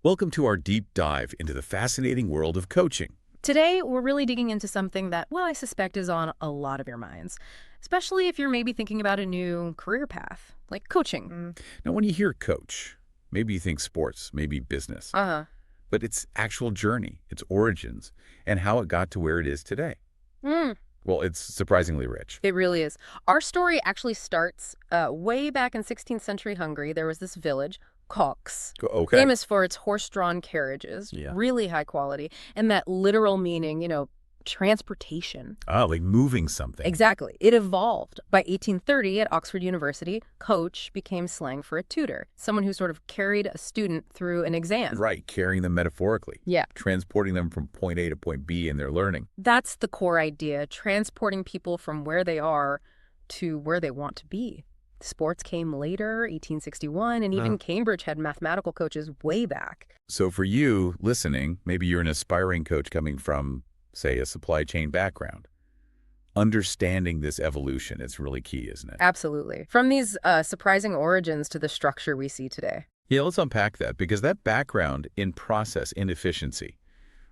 Welcome to our deep dive into the fascinating world of coaching. Today, we're really digging into something that, well, I suspect is on a lot of your minds, especially if you're maybe thinking about a new career path, like coaching. Now, when you hear coach, maybe you think sports, maybe business, Uh-huh. but its actual journey, its origins, and how it got to where it is today. Mm, Well, it's surprisingly rich. it really is. Our story actually starts way back in 16th century Hungary. There was this village, Cox, Okay. famous for its horse-drawn carriages, Yeah. really high quality, and that literal meaning, transportation. Ah, like moving something. Exactly. It evolved. By 1830, at Oxford University, coach became slang for a tutor, someone who sort of carried a student through an exam. Right, carrying them metaphorically, Yeah, transporting them from point A to point B in their learning. that's the core idea, transporting people from where they are to where they want to be. Sports came later, 1861, and even Cambridge had mathematical coaches way back. So for you listening, maybe you're an aspiring coach coming from, say, a supply chain background. Understanding this evolution is really key, isn't it? Absolutely. From these surprising origins to the structure we see today. Yeah, let's unpack that, because that background in process inefficiency,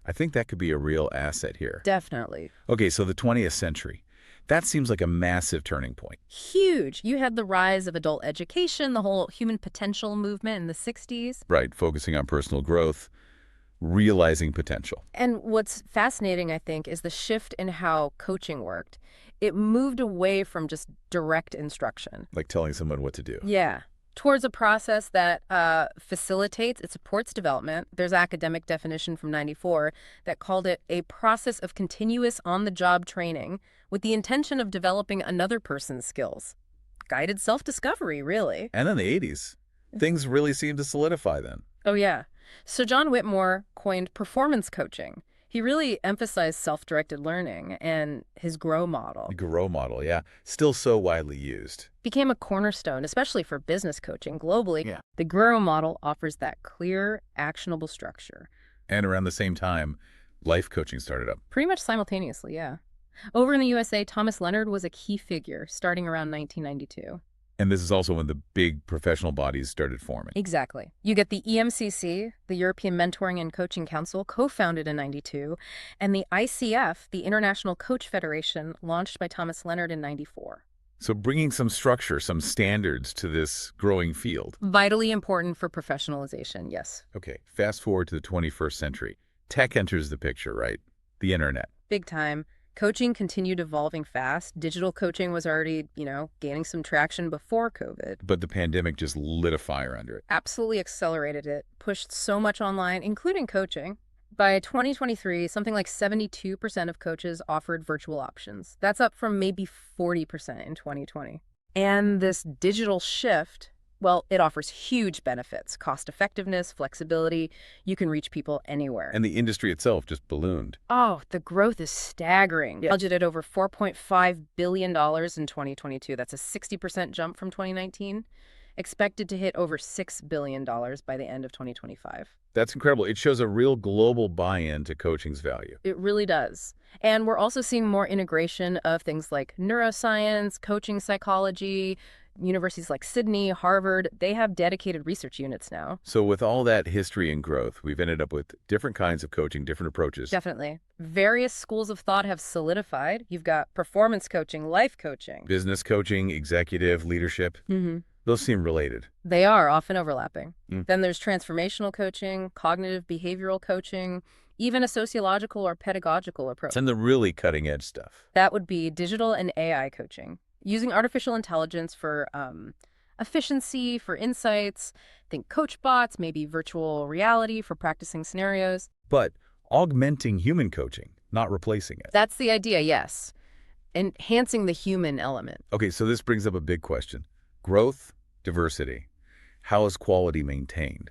I think that could be a real asset here. Definitely. Okay, so the 20th century. That seems like a massive turning point. Huge. You had the rise of adult education, the whole human potential movement in the 60s. Right, focusing on personal growth, realizing potential. And what's fascinating, I think, is the shift in how coaching worked. It moved away from just direct instruction. Like telling someone what to do. Yeah. Towards a process that facilitates, it supports development. There's academic definition from 94 that called it a process of continuous on-the-job training with the intention of developing another person's skills. Guided self-discovery, really. And in the 80s, things really seemed to solidify then. Oh, yeah. So John Whitmore coined performance coaching. He really emphasized self-directed learning, and his GROW model The Giro model, yeah, still so widely used. became a cornerstone, especially for business coaching globally. Yeah. The GROW model offers that clear, actionable structure. And around the same time, life coaching started up. Pretty much simultaneously, yeah. Over in the USA, Thomas Leonard was a key figure starting around 1992. And this is also when the big professional bodies started forming. Exactly. You get the EMCC, the European Mentoring and Coaching Council, co-founded in 92, and the ICF, the International Coach Federation, launched by Thomas Leonard in 94. So bringing some structure, some standards to this growing field. Vitally important for professionalization, yes. Okay, fast forward to the 21st century. Tech enters the picture, right? The internet. Big time. Coaching continued evolving fast. Digital coaching was already, gaining some traction before COVID. But the pandemic just lit a fire under it. Absolutely accelerated it, pushed so much online, including coaching. By 2023, something like 72% of coaches offered virtual options. That's up from maybe 40% in 2020. And this digital shift, well, it offers huge benefits, cost effectiveness, flexibility. You can reach people anywhere. And the industry itself just ballooned. Oh, the growth is staggering. Yeah. Budgeted over $4.5 billion in 2022. That's a 60% jump from 2019. Expected to hit over $6 billion by the end of 2025. That's incredible. It shows a real global buy-in to coaching's value. It really does. And we're also seeing more integration of things like neuroscience, coaching psychology. Universities like Sydney, Harvard, they have dedicated research units now. So with all that history and growth, we've ended up with different kinds of coaching, different approaches. Definitely. Various schools of thought have solidified. You've got performance coaching, life coaching. Business coaching, executive leadership, those seem related. They are often overlapping. Mm. Then there's transformational coaching, cognitive behavioral coaching, even a sociological or pedagogical approach. And the really cutting-edge stuff. That would be digital and AI coaching, using artificial intelligence for efficiency, for insights. Think coach bots, maybe virtual reality for practicing scenarios. But augmenting human coaching, not replacing it. That's the idea, yes. Enhancing the human element. Okay, so this brings up a big question. Growth, diversity. How is quality maintained?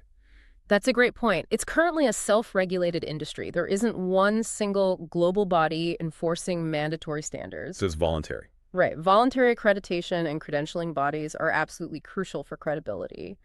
That's a great point. It's currently a self-regulated industry. There isn't one single global body enforcing mandatory standards. So it's voluntary. Right. Voluntary accreditation and credentialing bodies are absolutely crucial for credibility.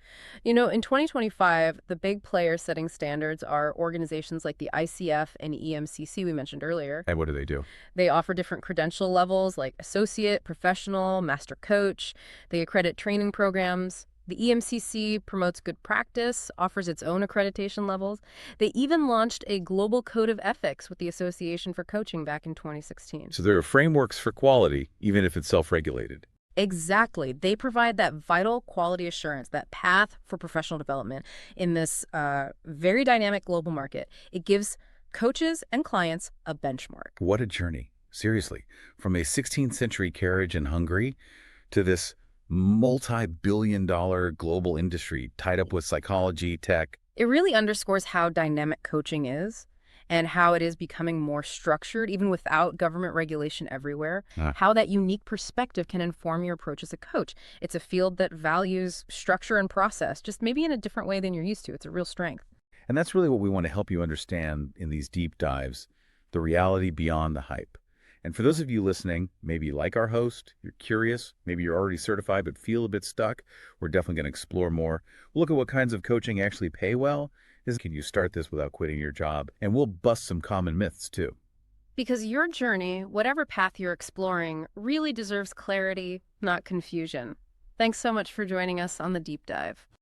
In 2025, the big players setting standards are organizations like the ICF and EMCC we mentioned earlier. And what do they do? They offer different credential levels like associate, professional, master coach. They accredit training programs. The EMCC promotes good practice, offers its own accreditation levels. They even launched a global code of ethics with the Association for Coaching back in 2016. So there are frameworks for quality, even if it's self-regulated. Exactly. They provide that vital quality assurance, that path for professional development in this very dynamic global market. It gives coaches and clients a benchmark. What a journey. Seriously, from a 16th century carriage in Hungary to this multi-billion-dollar global industry tied up with psychology, tech. It really underscores how dynamic coaching is and how it is becoming more structured, even without government regulation everywhere, Ah, how that unique perspective can inform your approach as a coach. It's a field that values structure and process, just maybe in a different way than you're used to. It's a real strength. and that's really what we want to help you understand in these deep dives, the reality beyond the hype. And for those of you listening, maybe you like our host, you're curious, maybe you're already certified but feel a bit stuck, we're definitely going to explore more. We'll look at what kinds of coaching actually pay well. Can you start this without quitting your job? And we'll bust some common myths too. Because your journey, whatever path you're exploring, really deserves clarity, not confusion. Thanks so much for joining us on the deep dive.